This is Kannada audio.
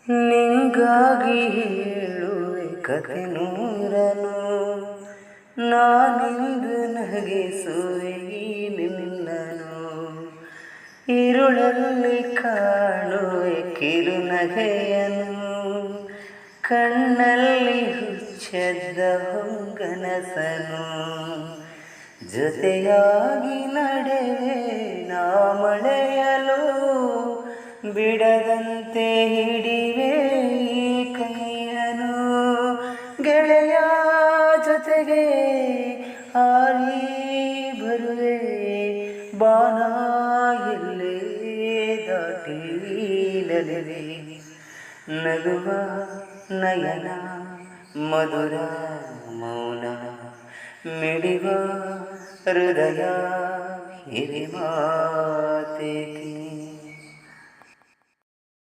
ನಿಂಗಾಗಿ ಹೇಳುವೆ ಕತೆ ನೂರನು, ನಾನಿಂದು ನಗಿಸುವೆ ನಿನ್ನನು. ഇരുಳಲ್ಲಿ ಕಾಣುವೆ ಕಿರುನಗೆಯನು, ಕಣ್ಣಲ್ಲಿ ಹುಚ್ಚೆದ್ದ ಹೊಂಗನಸನು. ಜೊತೆಯಾಗಿ ನಡೆವೆ ನಾ ಮಳೆಯಲು, ಬಿಡದಂತೆ ಹಿಡಿವೆ ಈ ಕೈಯನು. ಗೆಳೆಯ ಜೊತೆಗೆ ಹಾರಿ ಬರುವೆ, ಬಾನ ಎಲ್ಲೇ ದಾಟಿ ನಲಿವೆ. ನಗುವ ನಯನ ಮಧುರ ಮೌನ, ಮಿಡಿವ ಹೃದಯ ಹಿರಿಮಾತೇಕೆ.